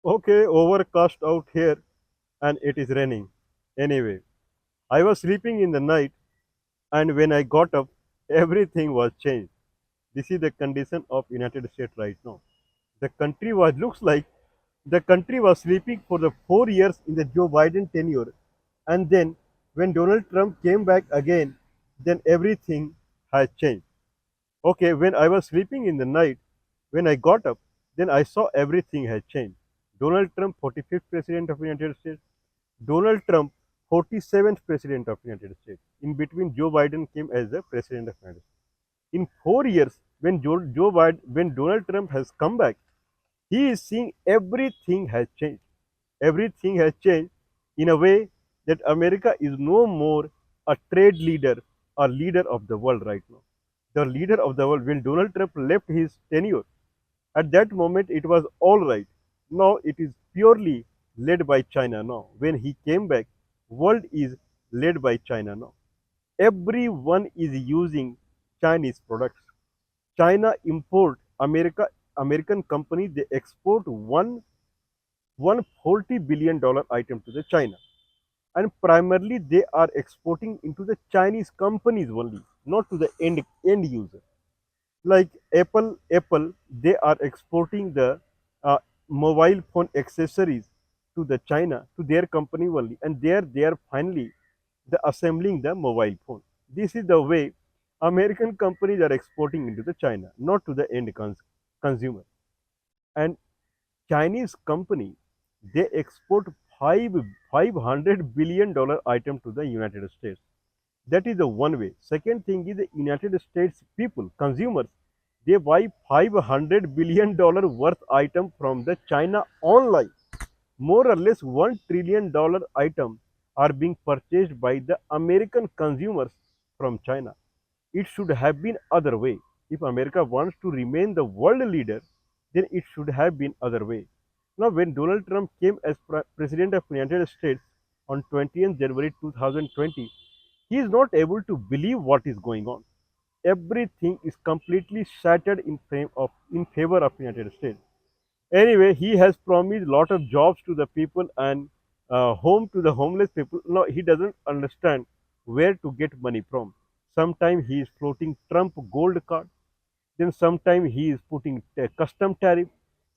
Okay, overcast out here and it is raining. Anyway, I was sleeping in the night and when I got up, everything was changed. This is the condition of United States right now. The country was looks like the country was sleeping for the 4 years in the Joe Biden tenure, and then when Donald Trump came back again, then everything has changed. Okay, when I was sleeping in the night, when I got up, then I saw everything had changed. Donald Trump, 45th President of the United States, Donald Trump, 47th President of the United States. In between, Joe Biden came as the President of the United States. In 4 years, when Joe Biden, when Donald Trump has come back, he is seeing everything has changed. Everything has changed in a way that America is no more a trade leader or leader of the world right now. The leader of the world, when Donald Trump left his tenure, at that moment it was all right. Now it is purely led by China now. When he came back, world is led by China now. Everyone is using Chinese products. China import American company they export $140 billion item to the China, and primarily they are exporting into the Chinese companies only, not to the end user. Like Apple, they are exporting the uh, mobile phone accessories to the China to their company only, and there they are finally the assembling the mobile phone. This is the way American companies are exporting into the China, not to the end consumer. And Chinese company they export $500 billion item to the United States. That is the one way. Second thing is the United States people, consumers, they buy $500 billion worth item from the China online. More or less $1 trillion item are being purchased by the American consumers from China. It should have been other way. If America wants to remain the world leader, then it should have been other way. Now, when Donald Trump came as president of the United States on 20th January 2020, he is not able to believe what is going on. Everything is completely shattered in favor of the United States. Anyway, he has promised lot of jobs to the people and home to the homeless people. No, he doesn't understand where to get money from. Sometimes he is floating Trump gold card. Then sometimes he is putting a custom tariff.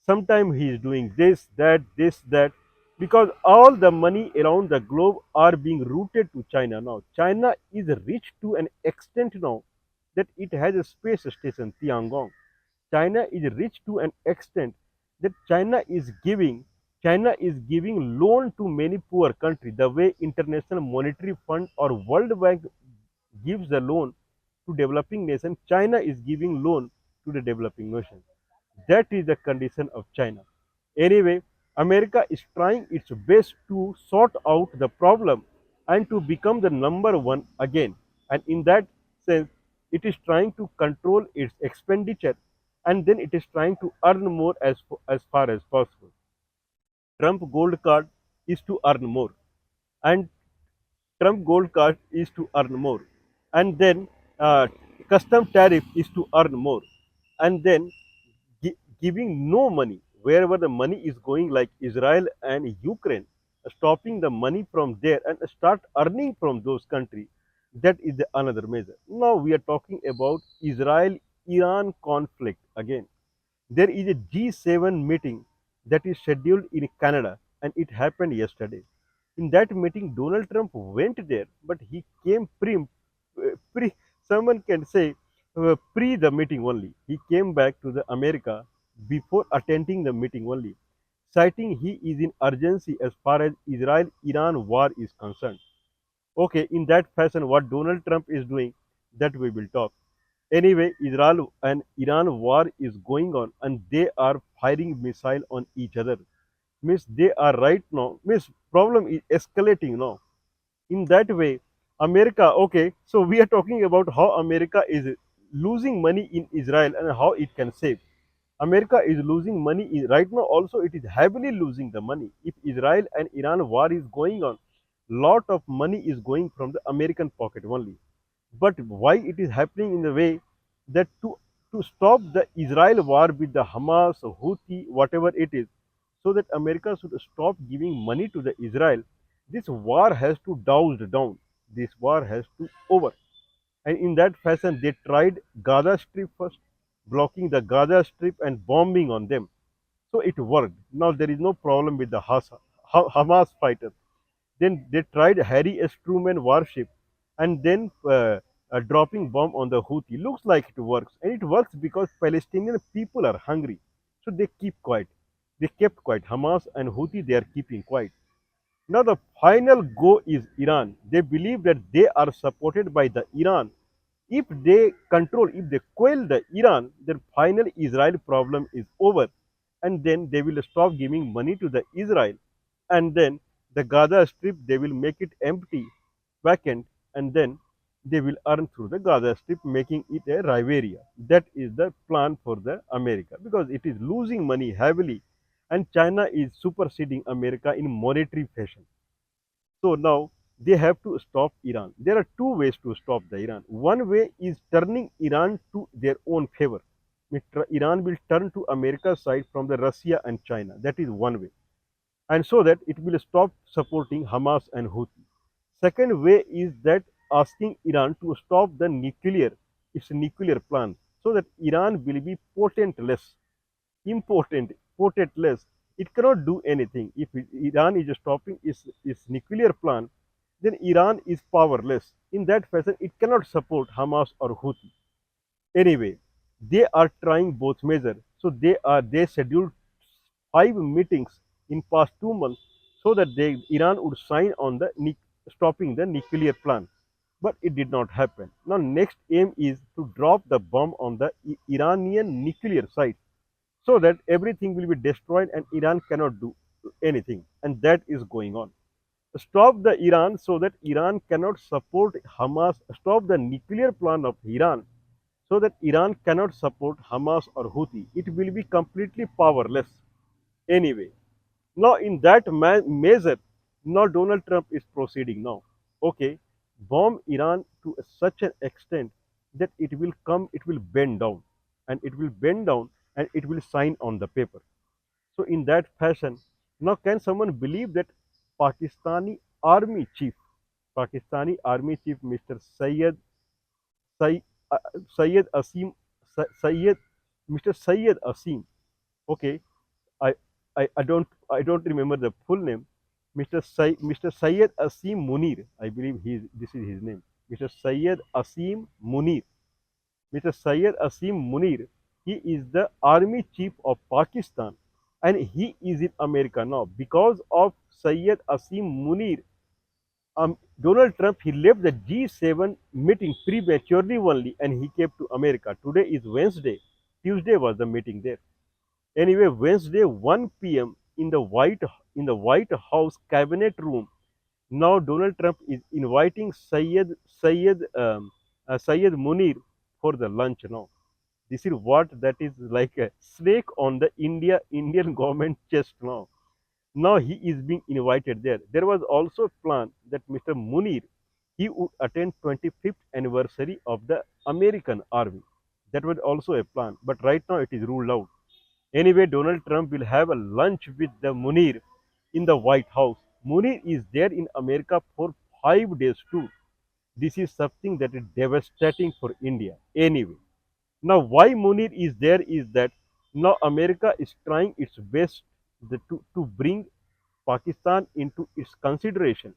Sometimes he is doing this, that, because all the money around the globe are being routed to China now. China is rich to an extent now that it has a space station, Tiangong. China is rich to an extent that China is giving loan to many poor countries. The way International Monetary Fund or World Bank gives the loan to developing nation, China is giving loan to the developing nation. That is the condition of China. Anyway, America is trying its best to sort out the problem and to become the number one again. And in that sense, it is trying to control its expenditure and then it is trying to earn more as far as possible. Trump gold card is to earn more, and Trump gold card is to earn more, and then custom tariff is to earn more, and then giving no money wherever the money is going, like Israel and Ukraine, stopping the money from there and start earning from those countries. That is the another measure. Now we are talking about Israel-Iran conflict again. There is a G7 meeting that is scheduled in Canada, and it happened yesterday. In that meeting, Donald Trump went there, but he came pre someone can say pre the meeting only. He came back to the America before attending the meeting only, citing he is in urgency as far as Israel-Iran war is concerned. Okay, in that fashion, what Donald Trump is doing, that we will talk. Anyway, Israel and Iran war is going on, and they are firing missile on each other. Means they are right now. Means problem is escalating now. In that way, America. Okay, so we are talking about how America is losing money in Israel and how it can save. America is losing money right now. Also, it is heavily losing the money. If Israel and Iran war is going on, lot of money is going from the American pocket only. But why it is happening in the way that to stop the Israel war with the Hamas, Houthi, whatever it is, so that America should stop giving money to the Israel. This war has to doused down. This war has to over. And in that fashion, they tried Gaza Strip first, blocking the Gaza Strip and bombing on them. So it worked. Now there is no problem with the Hamas fighters. Then they tried Harry S. Truman warship and then dropping bomb on the Houthi. Looks like it works. And it works because Palestinian people are hungry. So they keep quiet. They kept quiet. Hamas and Houthi, they are keeping quiet. Now the final go is Iran. They believe that they are supported by the Iran. If they control, if they quell the Iran, then final Israel problem is over. And then they will stop giving money to the Israel. And then the Gaza Strip, they will make it empty, vacant, and then they will earn through the Gaza Strip, making it a riveria. That is the plan for the America because it is losing money heavily, and China is superseding America in monetary fashion. So now they have to stop Iran. There are two ways to stop the Iran. One way is turning Iran to their own favor. Iran will turn to America's side from the Russia and China. That is one way. And so that it will stop supporting Hamas and Houthi. Second way is that asking Iran to stop its nuclear plan, so that Iran will be potentless, potentless. It cannot do anything. If Iran is stopping its nuclear plan, then Iran is powerless. In that fashion, it cannot support Hamas or Houthi. Anyway, they are trying both measures. So they scheduled 5 meetings in past 2 months so that Iran would sign on the stopping the nuclear plan. But it did not happen. Now next aim is to drop the bomb on the Iranian nuclear site so that everything will be destroyed and Iran cannot do anything. And that is going on. Stop the Iran so that Iran cannot support Hamas. Stop the nuclear plan of Iran so that Iran cannot support Hamas or Houthi. It will be completely powerless anyway. Now, in that measure, now Donald Trump is proceeding now. Okay, bomb Iran to such an extent that it will bend down, and it will bend down, and it will sign on the paper. So, in that fashion, now can someone believe that Pakistani army chief, Mr. Say, uh, Syed Asim, Syed, Mr. Syed Asim. Okay, I, I don't remember the full name. Mr. Syed Asim Munir, I believe this is his name. Mr. Syed Asim Munir. Mr. Syed Asim Munir, he is the army chief of Pakistan and he is in America now. Because of Syed Asim Munir, Donald Trump, he left the G7 meeting prematurely only and he came to America. Today is Wednesday. Tuesday was the meeting there. Anyway, Wednesday 1 p.m. In the White House cabinet room. Now Donald Trump is inviting Syed Munir for the lunch now. This is what that is like a snake on the Indian government chest now. Now he is being invited there. There was also a plan that Mr. Munir he would attend 25th anniversary of the American Army. That was also a plan, but right now it is ruled out. Anyway, Donald Trump will have a lunch with the Munir in the White House. Munir is there in America for 5 days too. This is something that is devastating for India. Anyway, now why Munir is there is that now America is trying its best to bring Pakistan into its consideration.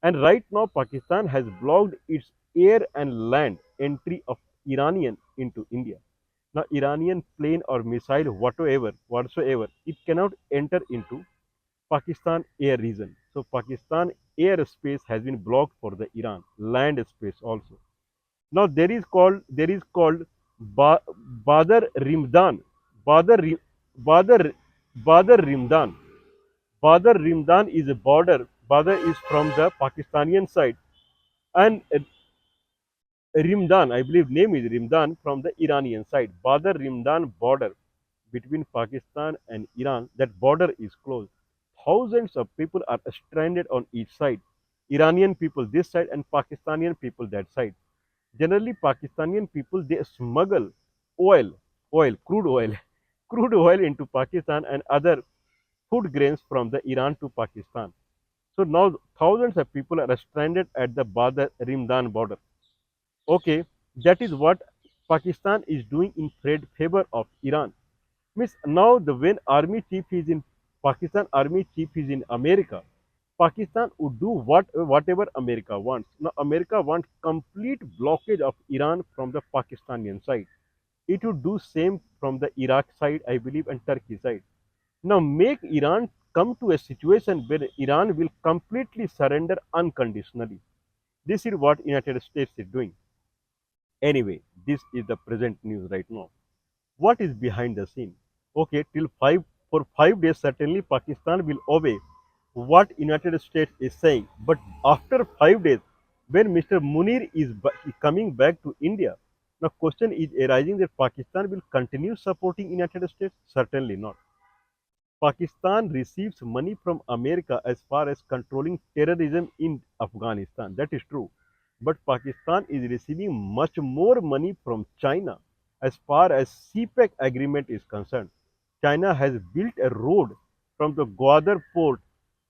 And right now, Pakistan has blocked its air and land entry of Iranian into India. Now, Iranian plane or missile, whatsoever, it cannot enter into Pakistan air region. So, Pakistan airspace has been blocked for the Iran land space also. Now, there is called Badr Rimdan, Badr Badr Badr Rimdan. Badr Rimdan is a border. Badr is from the Pakistani side, and Rimdan, I believe name is Rimdan from the Iranian side. Badr Rimdan border between Pakistan and Iran. That border is closed. Thousands of people are stranded on each side. Iranian people this side and Pakistani people that side. Generally, Pakistani people they smuggle oil, crude oil, crude oil into Pakistan and other food grains from the Iran to Pakistan. So now thousands of people are stranded at the Badr Rimdan border. Okay, that is what Pakistan is doing in favor of Iran. Means now the when army chief is in Pakistan, army chief is in America. Pakistan would do whatever America wants. Now America wants complete blockage of Iran from the Pakistani side. It would do same from the Iraq side, I believe, and Turkey side. Now make Iran come to a situation where Iran will completely surrender unconditionally. This is what United States is doing. Anyway, this is the present news right now. What is behind the scene? Okay, till 5 days certainly Pakistan will obey what United States is saying. But after 5 days, when Mr. Munir is coming back to India, now question is arising that Pakistan will continue supporting United States? Certainly not. Pakistan receives money from America as far as controlling terrorism in Afghanistan. That is true. But Pakistan is receiving much more money from China as far as CPEC agreement is concerned. China has built a road from the Gwadar port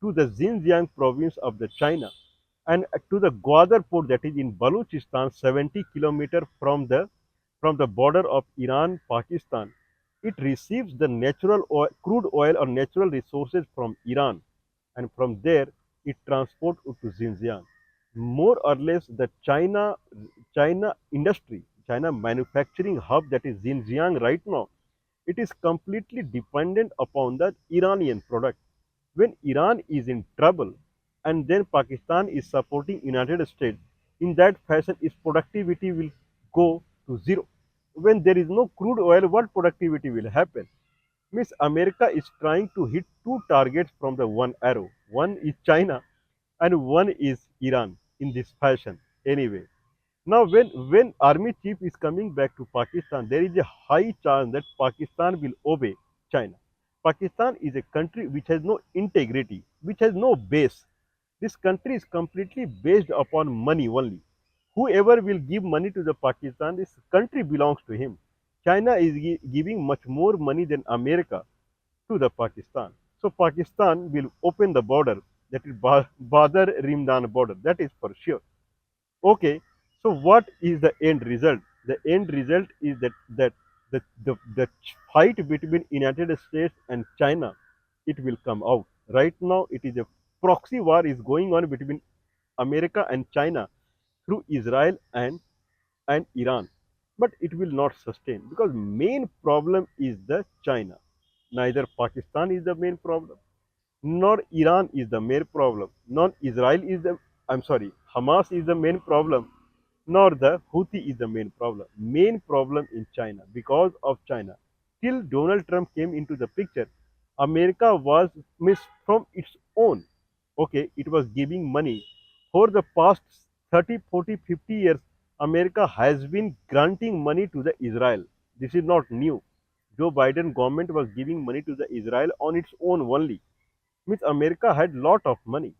to the Xinjiang province of the China and to the Gwadar port that is in Balochistan 70 kilometers from the border of Iran Pakistan. It receives the natural oil, crude oil or natural resources from Iran, and from there it transports to Xinjiang. More or less, the China industry, China manufacturing hub that is Xinjiang right now, it is completely dependent upon the Iranian product. When Iran is in trouble, and then Pakistan is supporting United States, in that fashion, its productivity will go to zero. When there is no crude oil, what productivity will happen? Means America is trying to hit two targets from the one arrow. One is China and one is Iran in this fashion. Anyway, now when army chief is coming back to Pakistan, there is a high chance that Pakistan will obey China. Pakistan is a country which has no integrity, which has no base. This country is completely based upon money only. Whoever will give money to the Pakistan, this country belongs to him. China is giving much more money than America to the Pakistan. So Pakistan will open the border, that is Badr Rimdan border. That is for sure. Okay. So what is the end result? The end result is that the fight between United States and China, it will come out. Right now, it is a proxy war is going on between America and China through Israel and Iran. But it will not sustain because main problem is the China. Neither Pakistan is the main problem, nor Iran is the main problem, nor Israel is the I'm sorry, Hamas is the main problem, nor the Houthi is the main problem. Main problem in China because of China. Till Donald Trump came into the picture, America was missed from its own. Okay, it was giving money for the past 30, 40, 50 years. America has been granting money to the Israel. This is not new. Joe Biden government was giving money to the Israel on its own only. Means America had lot of money.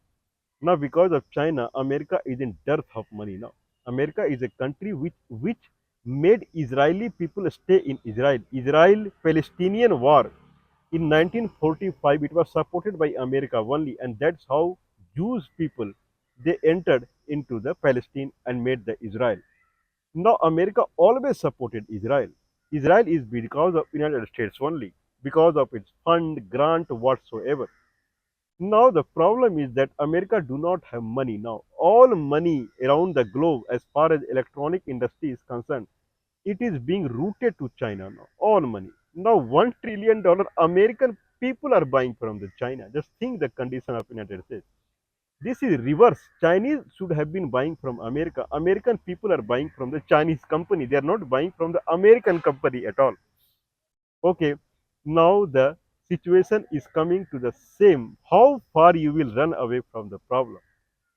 Now because of China, America is in dearth of money now. America is a country which made Israeli people stay in Israel. Israel-Palestinian war in 1945 it was supported by America only, and that's how Jews people they entered into the Palestine and made the Israel. Now America always supported Israel. Israel is because of United States only, because of its fund, grant, whatsoever. Now the problem is that America do not have money now. All money around the globe, as far as electronic industry is concerned, it is being routed to China now. All money. Now $1 trillion American people are buying from the China. Just think the condition of United States. This is reverse. Chinese should have been buying from America. American people are buying from the Chinese company. They are not buying from the American company at all. Okay, now the situation is coming to the same. How far you will run away from the problem?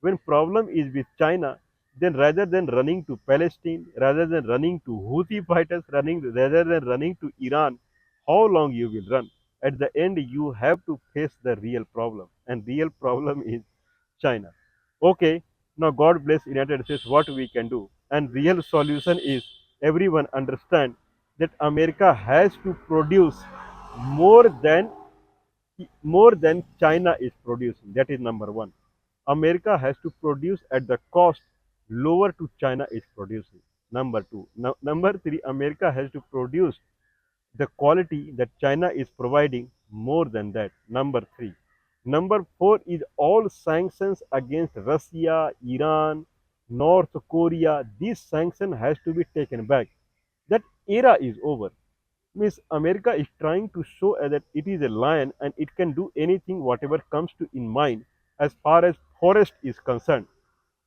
When problem is with China, then rather than running to Palestine, rather than running to Houthi fighters, rather than running to Iran, how long you will run? At the end, you have to face the real problem, and real problem is China. Okay, now God bless United States. What we can do, and real solution is everyone understand that America has to produce more than more than China is producing. That is number one. America has to produce at the cost lower to China is producing. Number two. Number three, America has to produce the quality that China is providing more than that. Number three. Number four is all sanctions against Russia, Iran, North Korea. These sanctions has to be taken back. That era is over. Means America is trying to show that it is a lion and it can do anything whatever comes to in mind as far as forest is concerned.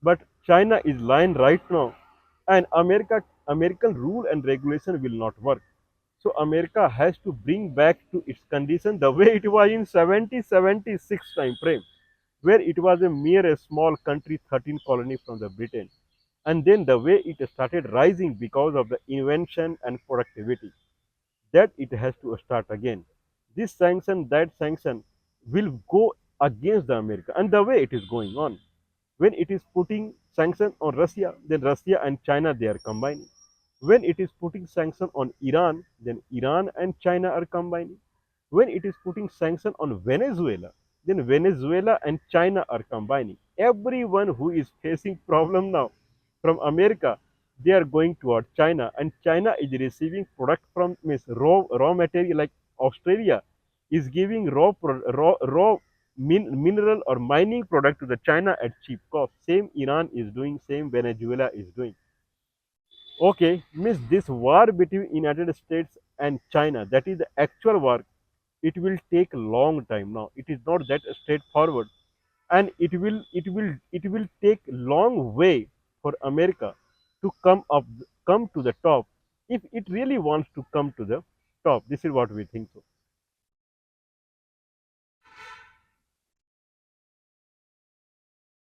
But China is lion right now, and American rule and regulation will not work. So America has to bring back to its condition the way it was in 1776 time frame, where it was a mere a small country, 13 colony from the Britain, and then the way it started rising because of the invention and productivity, that it has to start again. This sanction, that sanction will go against the America, and the way it is going on. When it is putting sanction on Russia, then Russia and China they are combining. When it is putting sanction on Iran, then Iran and China are combining. When it is putting sanction on Venezuela, then Venezuela and China are combining. Everyone who is facing problem now from America, they are going toward China, and China is receiving product from means raw material like Australia is giving raw mineral or mining product to the China at cheap cost. Same Iran is doing, same Venezuela is doing. Okay, means this war between United States and China, that is the actual war, it will take a long time now. It is not that straightforward, and it will take long way for America to come to the top if it really wants to come to the top. This is what we think so.